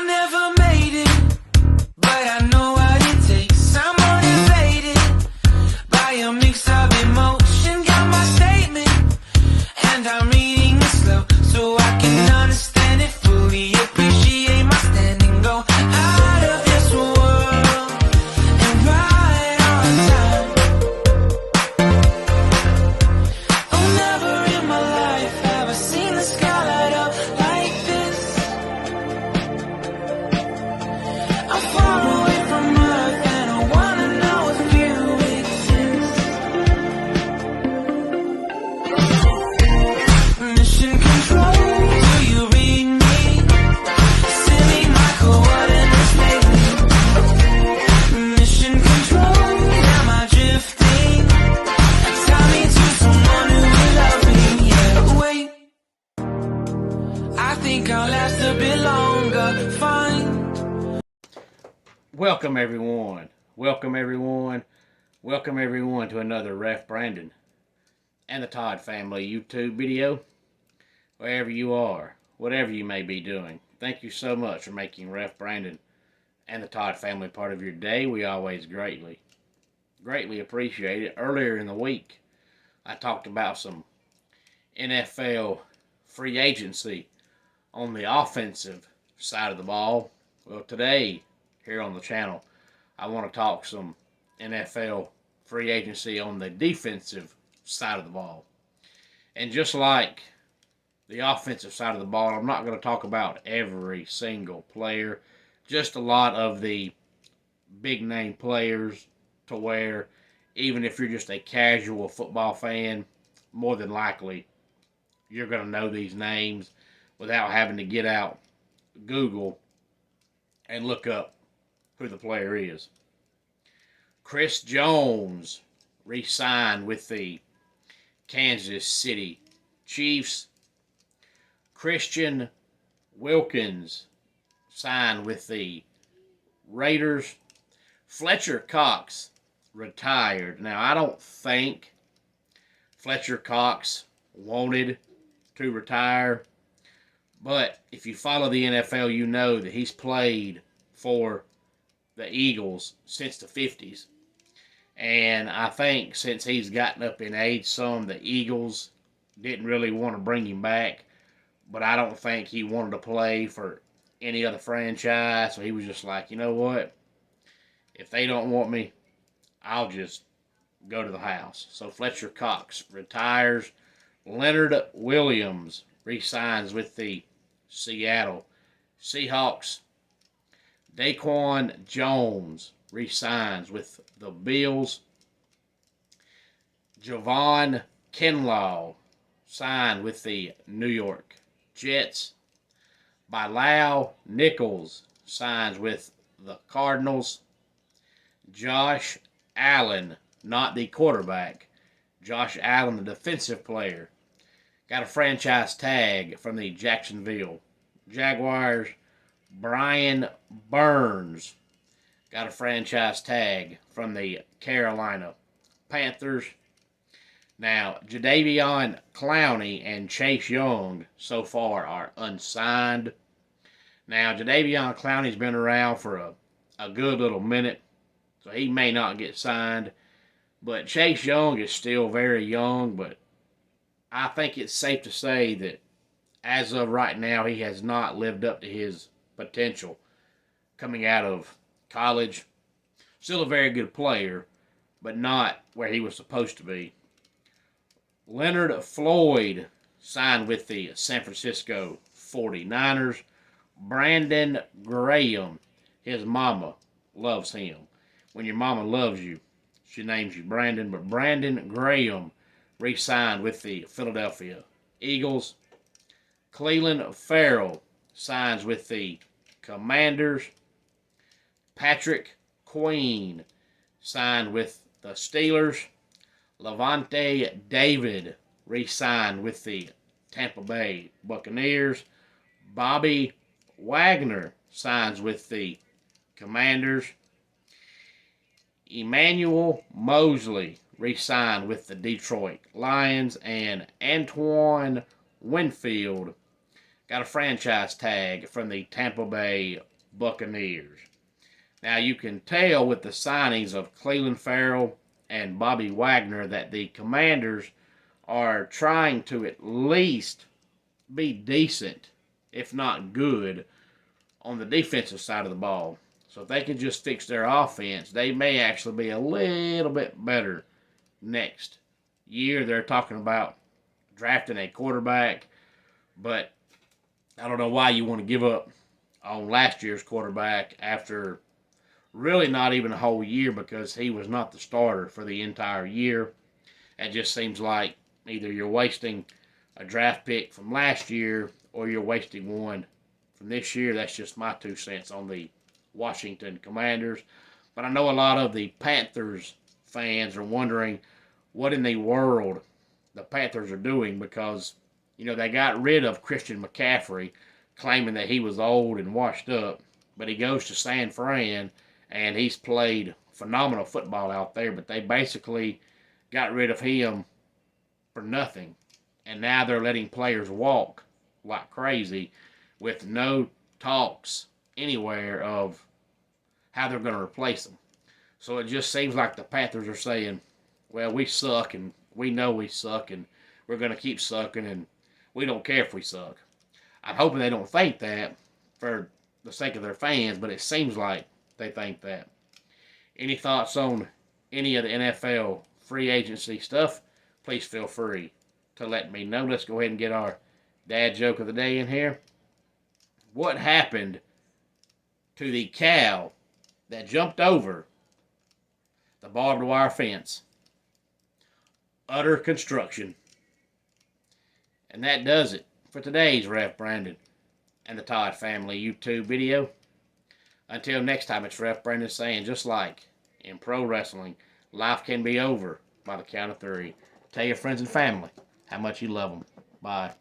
never made it, but I know what it takes. I'm motivated by a mix of emotion. Got my statement, and I'm reading it slow so I can understand it fully. Appreciate my standing, go out of this world and right on time. Oh, never in my life have I seen the sky light up like this. I'm far away from Earth and I wanna know if you exist. Mission control, do you read me? Send me my coordinates lately. Mission control, am I drifting? Tie me to someone who will love me, yeah. Wait, I think I'll last a bit longer. Fine. Welcome everyone. Welcome everyone. Welcome everyone to another Ref Brandon and the Todd family YouTube video. Wherever you are, whatever you may be doing, thank you so much for making Ref Brandon and the Todd family part of your day. We always greatly appreciate it. Earlier in the week, I talked about some NFL free agency on the offensive side of the ball. Well, today, here on the channel, I want to talk some NFL free agency on the defensive side of the ball. And just like the offensive side of the ball, I'm not going to talk about every single player, just a lot of the big name players, to where even if you're just a casual football fan, more than likely you're going to know these names without having to get out Google and look up who the player is. Chris Jones re-signed with the Kansas City Chiefs. Christian Wilkins signed with the Raiders. Fletcher Cox retired. Now, I don't think Fletcher Cox wanted to retire, but if you follow the NFL, you know that he's played for the Eagles since the 50s. And I think since he's gotten up in age some, the Eagles didn't really want to bring him back. But I don't think he wanted to play for any other franchise. So he was just like, you know what? If they don't want me, I'll just go to the house. So Fletcher Cox retires. Leonard Williams re-signs with the Seattle Seahawks. Daquan Jones re-signs with the Bills. Javon Kinlaw signed with the New York Jets. Bilal Nichols signs with the Cardinals. Josh Allen, not the quarterback, Josh Allen, the defensive player, got a franchise tag from the Jacksonville Jaguars. Brian Burns got a franchise tag from the Carolina Panthers. Now, Jadeveon Clowney and Chase Young so far are unsigned. Now, Jadeveon Clowney's been around for a good little minute, so he may not get signed. But Chase Young is still very young, but I think it's safe to say that as of right now, he has not lived up to his potential coming out of college. Still a very good player, but not where he was supposed to be. Leonard Floyd signed with the San Francisco 49ers. Brandon Graham, his mama loves him. When your mama loves you, she names you Brandon. But Brandon Graham re-signed with the Philadelphia Eagles. Cleveland Farrell signs with the Commanders. Patrick Queen signed with the Steelers. Levante David re-signed with the Tampa Bay Buccaneers. Bobby Wagner signs with the Commanders. Emmanuel Mosley re-signed with the Detroit Lions. And Antoine Winfield got a franchise tag from the Tampa Bay Buccaneers. Now, you can tell with the signings of Cleveland Farrell and Bobby Wagner that the Commanders are trying to at least be decent, if not good, on the defensive side of the ball. So if they can just fix their offense, they may actually be a little bit better next year. They're talking about drafting a quarterback, but I don't know why you want to give up on last year's quarterback after really not even a whole year, because he was not the starter for the entire year. It just seems like either you're wasting a draft pick from last year or you're wasting one from this year. That's just my 2 cents on the Washington Commanders. But I know a lot of the Panthers fans are wondering what in the world the Panthers are doing, because, you know, they got rid of Christian McCaffrey, claiming that he was old and washed up, but he goes to San Fran and he's played phenomenal football out there, but they basically got rid of him for nothing. And now they're letting players walk like crazy with no talks anywhere of how they're going to replace them. So it just seems like the Panthers are saying, well, we suck, and we know we suck, and we're going to keep sucking, and we don't care if we suck. I'm hoping they don't think that for the sake of their fans, but it seems like they think that. Any thoughts on any of the NFL free agency stuff? Please feel free to let me know. Let's go ahead and get our dad joke of the day in here. What happened to the cow that jumped over the barbed wire fence? Utter construction. And that does it for today's Ref Brandon and the Todd Family YouTube video. Until next time, it's Ref Brandon saying, just like in pro wrestling, life can be over by the count of 3. Tell your friends and family how much you love them. Bye.